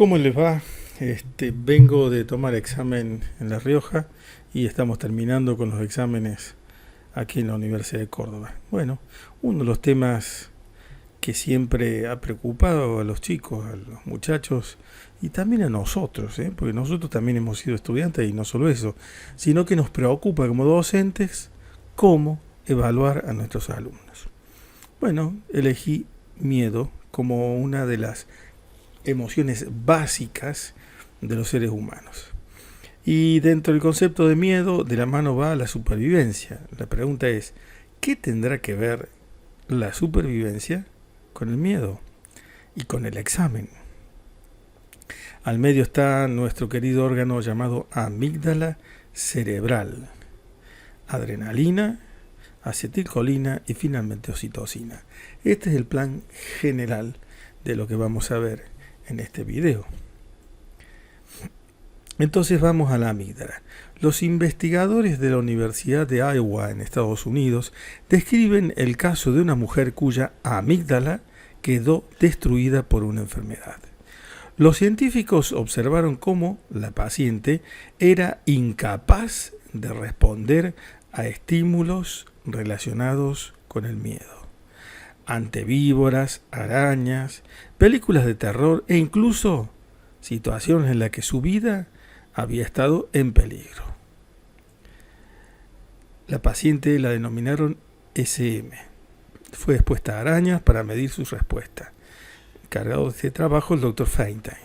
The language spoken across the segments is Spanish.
¿Cómo les va? Vengo de tomar examen en La Rioja y estamos terminando con los exámenes aquí en la Universidad de Córdoba. Bueno, uno de los temas que siempre ha preocupado a los chicos, a los muchachos y también a nosotros, porque nosotros también hemos sido estudiantes y no solo eso, sino que nos preocupa como docentes cómo evaluar a nuestros alumnos. Bueno, elegí miedo como una de las emociones básicas de los seres humanos. Y dentro del concepto de miedo, de la mano va la supervivencia. La pregunta es, ¿qué tendrá que ver la supervivencia con el miedo y con el examen? Al medio está nuestro querido órgano llamado amígdala cerebral, adrenalina, acetilcolina y finalmente oxitocina. Este es el plan general de lo que vamos a ver en este video. Entonces vamos a la amígdala. Los investigadores de la Universidad de Iowa en Estados Unidos describen el caso de una mujer cuya amígdala quedó destruida por una enfermedad. Los científicos observaron cómo la paciente era incapaz de responder a estímulos relacionados con el miedo. Ante víboras, arañas, películas de terror e incluso situaciones en las que su vida había estado en peligro. La paciente la denominaron SM. Fue expuesta a arañas para medir sus respuestas. Encargado de este trabajo el Dr. Feinstein.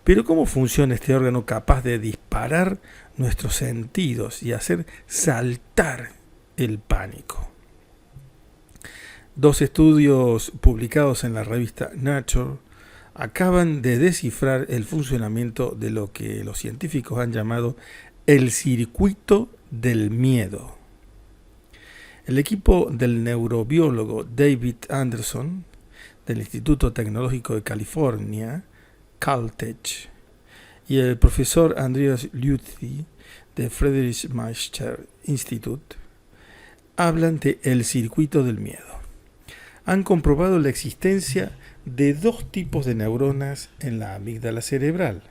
Pero ¿cómo funciona este órgano capaz de disparar nuestros sentidos y hacer saltar el pánico? Dos estudios publicados en la revista Nature acaban de descifrar el funcionamiento de lo que los científicos han llamado el circuito del miedo. El equipo del neurobiólogo David Anderson, del Instituto Tecnológico de California, Caltech, y el profesor Andreas Lüthi, de Friedrich Meister Institute, hablan de el circuito del miedo. Han comprobado la existencia de dos tipos de neuronas en la amígdala cerebral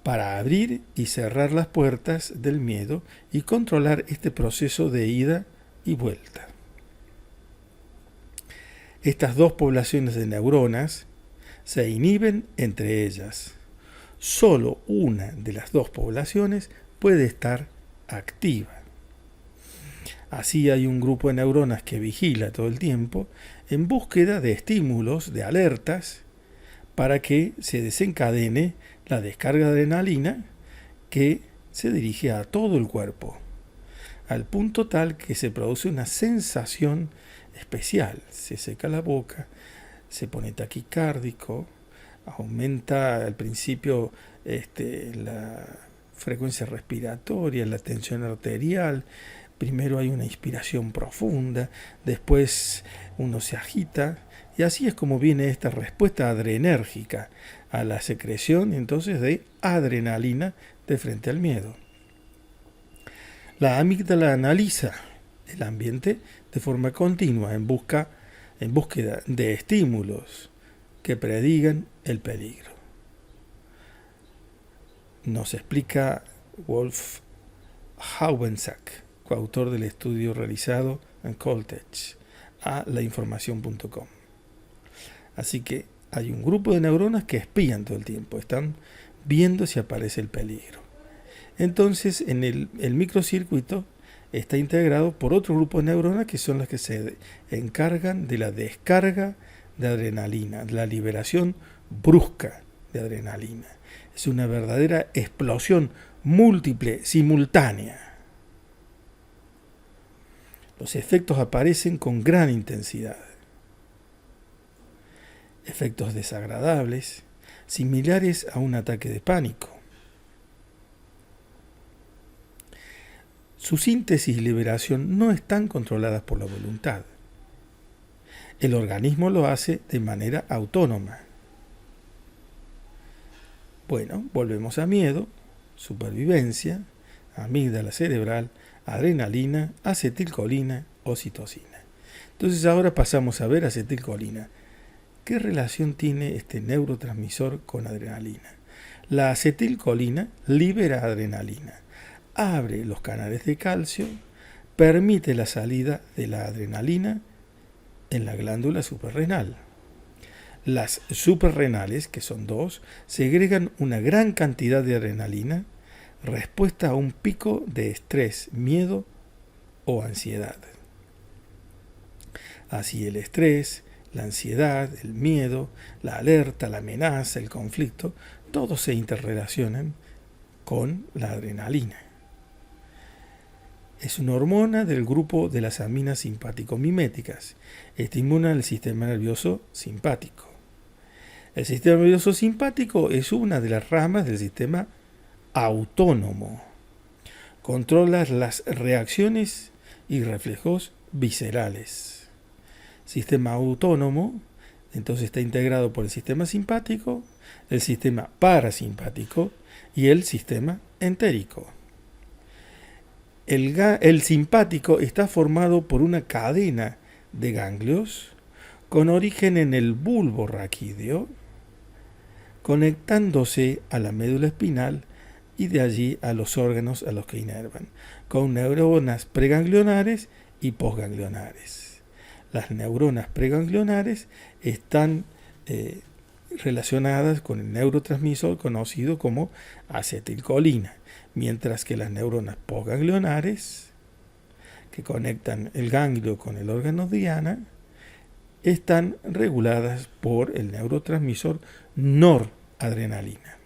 para abrir y cerrar las puertas del miedo y controlar este proceso de ida y vuelta. Estas dos poblaciones de neuronas se inhiben entre ellas. Solo una de las dos poblaciones puede estar activa. Así hay un grupo de neuronas que vigila todo el tiempo en búsqueda de estímulos, de alertas, para que se desencadene la descarga de adrenalina que se dirige a todo el cuerpo, al punto tal que se produce una sensación especial. Se seca la boca, se pone taquicárdico, aumenta al principio la frecuencia respiratoria, la tensión arterial. Primero hay una inspiración profunda, después uno se agita, y así es como viene esta respuesta adrenérgica a la secreción entonces de adrenalina de frente al miedo. La amígdala analiza el ambiente de forma continua en búsqueda de estímulos que predigan el peligro. Nos explica Wolf Haubensack, coautor del estudio realizado en Caltech, a lainformación.com. Así que hay un grupo de neuronas que espían todo el tiempo, están viendo si aparece el peligro. Entonces, en el microcircuito está integrado por otro grupo de neuronas que son las que se encargan de la descarga de adrenalina, de la liberación brusca de adrenalina. Es una verdadera explosión múltiple, simultánea. Los efectos aparecen con gran intensidad. Efectos desagradables, similares a un ataque de pánico. Su síntesis y liberación no están controladas por la voluntad. El organismo lo hace de manera autónoma. Bueno, volvemos a miedo, supervivencia, amígdala cerebral, adrenalina, acetilcolina, oxitocina. Entonces ahora pasamos a ver acetilcolina. ¿Qué relación tiene este neurotransmisor con adrenalina? La acetilcolina libera adrenalina, abre los canales de calcio, permite la salida de la adrenalina en la glándula suprarrenal. Las suprarrenales, que son dos, segregan una gran cantidad de adrenalina, respuesta a un pico de estrés, miedo o ansiedad. Así el estrés, la ansiedad, el miedo, la alerta, la amenaza, el conflicto, todos se interrelacionan con la adrenalina. Es una hormona del grupo de las aminas simpático-miméticas. Estimula el sistema nervioso simpático. El sistema nervioso simpático es una de las ramas del sistema autónomo. Controla las reacciones y reflejos viscerales. Sistema autónomo, entonces está integrado por el sistema simpático, el sistema parasimpático y el sistema entérico. El simpático está formado por una cadena de ganglios con origen en el bulbo raquídeo, conectándose a la médula espinal y de allí a los órganos a los que inervan, con neuronas preganglionares y posganglionares. Las neuronas preganglionares están relacionadas con el neurotransmisor conocido como acetilcolina, mientras que las neuronas posganglionares, que conectan el ganglio con el órgano diana, están reguladas por el neurotransmisor noradrenalina.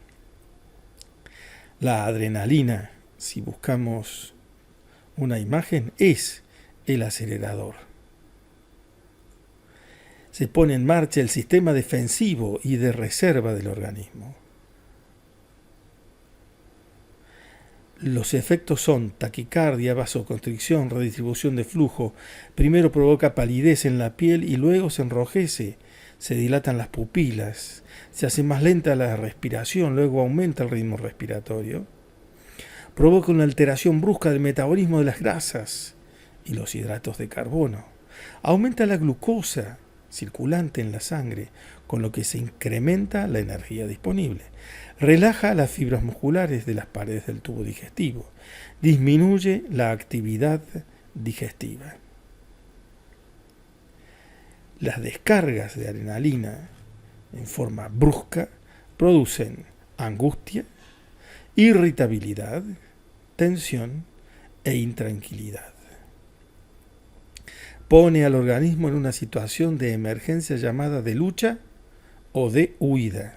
La adrenalina, si buscamos una imagen, es el acelerador. Se pone en marcha el sistema defensivo y de reserva del organismo. Los efectos son taquicardia, vasoconstricción, redistribución de flujo. Primero provoca palidez en la piel y luego se enrojece, se dilatan las pupilas, se hace más lenta la respiración, luego aumenta el ritmo respiratorio. Provoca una alteración brusca del metabolismo de las grasas y los hidratos de carbono. Aumenta la glucosa circulante en la sangre, con lo que se incrementa la energía disponible. Relaja las fibras musculares de las paredes del tubo digestivo. Disminuye la actividad digestiva. Las descargas de adrenalina en forma brusca producen angustia, irritabilidad, tensión e intranquilidad. Pone al organismo en una situación de emergencia llamada de lucha o de huida.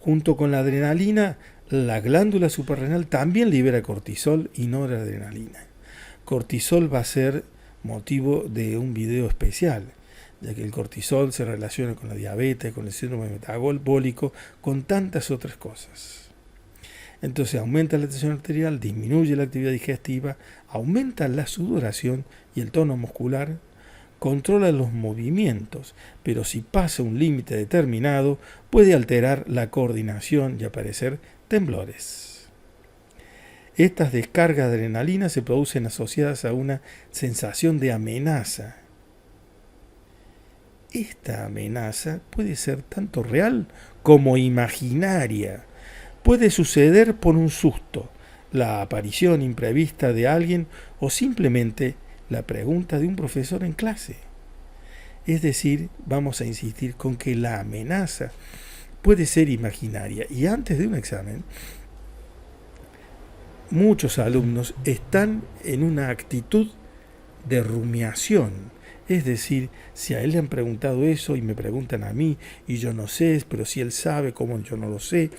Junto con la adrenalina, la glándula suprarrenal también libera cortisol y noradrenalina. Cortisol va a ser motivo de un video especial, ya que el cortisol se relaciona con la diabetes, con el síndrome metabólico, con tantas otras cosas. Entonces aumenta la tensión arterial, disminuye la actividad digestiva, aumenta la sudoración y el tono muscular, controla los movimientos, pero si pasa un límite determinado, puede alterar la coordinación y aparecer temblores. Estas descargas de adrenalina se producen asociadas a una sensación de amenaza. Esta amenaza puede ser tanto real como imaginaria. Puede suceder por un susto, la aparición imprevista de alguien o simplemente la pregunta de un profesor en clase. Es decir, vamos a insistir con que la amenaza puede ser imaginaria. Y antes de un examen, muchos alumnos están en una actitud de rumiación. Es decir, si a él le han preguntado eso y me preguntan a mí y yo no sé, pero si él sabe, ¿cómo yo no lo sé?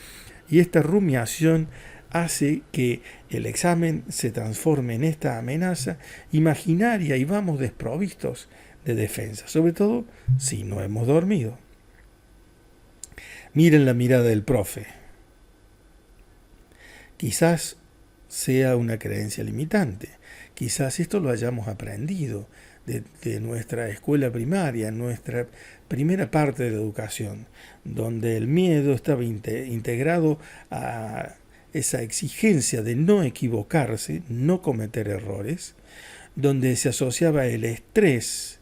Y esta rumiación hace que el examen se transforme en esta amenaza imaginaria y vamos desprovistos de defensa, sobre todo si no hemos dormido. Miren la mirada del profe. Quizás sea una creencia limitante, quizás esto lo hayamos aprendido de nuestra escuela primaria, nuestra primera parte de la educación, donde el miedo estaba integrado a esa exigencia de no equivocarse, no cometer errores, donde se asociaba el estrés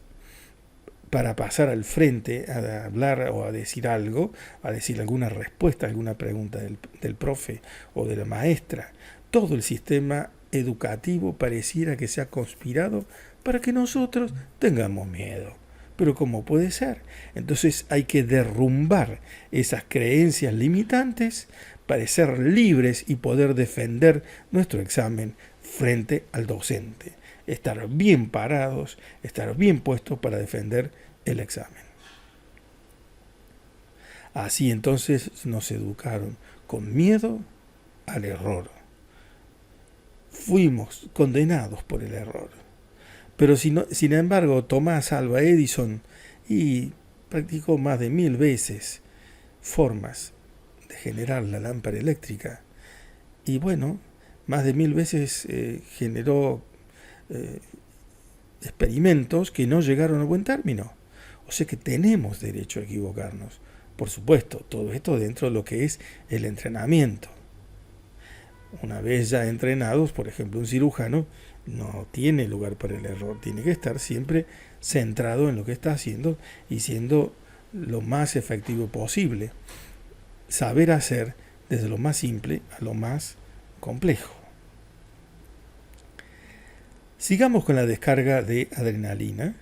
para pasar al frente a hablar o a decir algo, a decir alguna respuesta a alguna pregunta del profe o de la maestra. Todo el sistema educativo pareciera que se ha conspirado para que nosotros tengamos miedo. Pero ¿cómo puede ser? Entonces hay que derrumbar esas creencias limitantes para ser libres y poder defender nuestro examen frente al docente. Estar bien parados, estar bien puestos para defender el examen. Así entonces nos educaron con miedo al error. Fuimos condenados por el error. Pero sin embargo, Tomás Alva Edison y practicó más de 1000 veces formas de generar la lámpara eléctrica. Y bueno, más de 1000 veces generó experimentos que no llegaron a buen término. O sea que tenemos derecho a equivocarnos. Por supuesto, todo esto dentro de lo que es el entrenamiento. Una vez ya entrenados, por ejemplo, un cirujano no tiene lugar para el error, tiene que estar siempre centrado en lo que está haciendo y siendo lo más efectivo posible. Saber hacer desde lo más simple a lo más complejo. Sigamos con la descarga de adrenalina.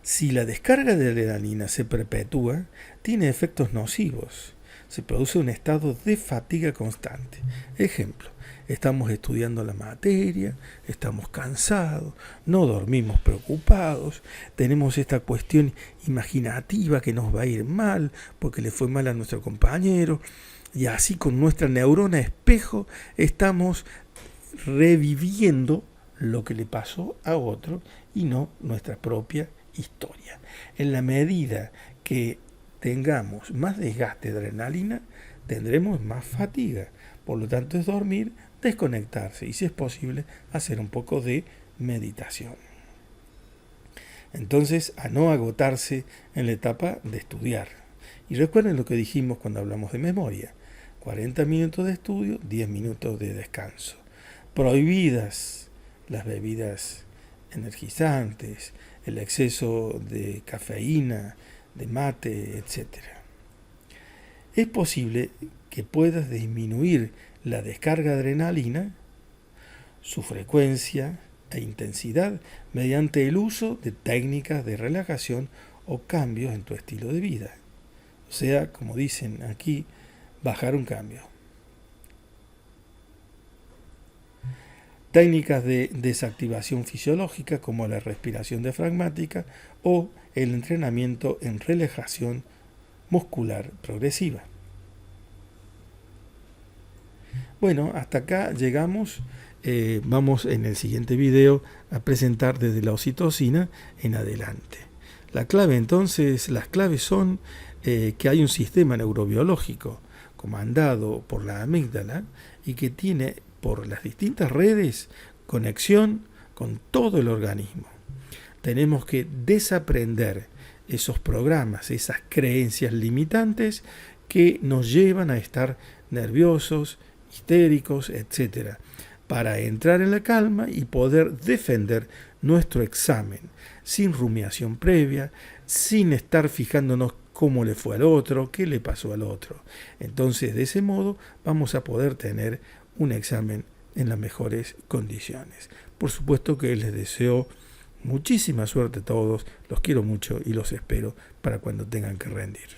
Si la descarga de adrenalina se perpetúa, tiene efectos nocivos. Se produce un estado de fatiga constante. Ejemplo, estamos estudiando la materia, estamos cansados, no dormimos preocupados, tenemos esta cuestión imaginativa que nos va a ir mal porque le fue mal a nuestro compañero, y así con nuestra neurona espejo estamos reviviendo lo que le pasó a otro y no nuestra propia historia. En la medida que tengamos más desgaste de adrenalina, tendremos más fatiga. Por lo tanto, es dormir, desconectarse y, si es posible, hacer un poco de meditación. Entonces, a no agotarse en la etapa de estudiar. Y recuerden lo que dijimos cuando hablamos de memoria. 40 minutos de estudio, 10 minutos de descanso. Prohibidas las bebidas energizantes, el exceso de cafeína, de mate, etc. Es posible que puedas disminuir la descarga de adrenalina, su frecuencia e intensidad mediante el uso de técnicas de relajación o cambios en tu estilo de vida. O sea, como dicen aquí, bajar un cambio. Técnicas de desactivación fisiológica como la respiración diafragmática o el entrenamiento en relajación muscular progresiva. Bueno, hasta acá llegamos. Vamos en el siguiente video a presentar desde la oxitocina en adelante. La clave entonces, las claves son que hay un sistema neurobiológico comandado por la amígdala y que tiene por las distintas redes conexión con todo el organismo. Tenemos que desaprender esos programas, esas creencias limitantes que nos llevan a estar nerviosos, histéricos, etc., para entrar en la calma y poder defender nuestro examen sin rumiación previa, sin estar fijándonos cómo le fue al otro, qué le pasó al otro. Entonces, de ese modo, vamos a poder tener un examen en las mejores condiciones. Por supuesto que les deseo muchísima suerte a todos, los quiero mucho y los espero para cuando tengan que rendir.